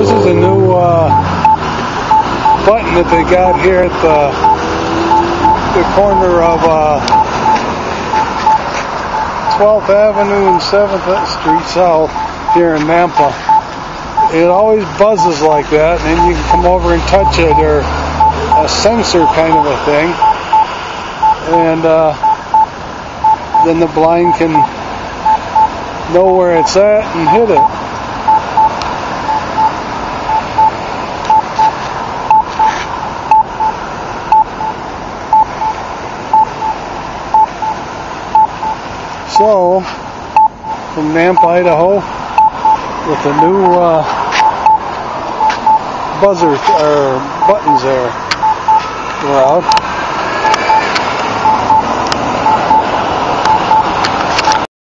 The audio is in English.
This is a new button that they got here at the corner of 12th Avenue and 7th Street South here in Nampa. It always buzzes like that, and then you can come over and touch it, or a censor kind of a thing, and then the blind can know where it's at and hit it. So, from Nampa, Idaho, with the new buzzers or buttons there, we're out.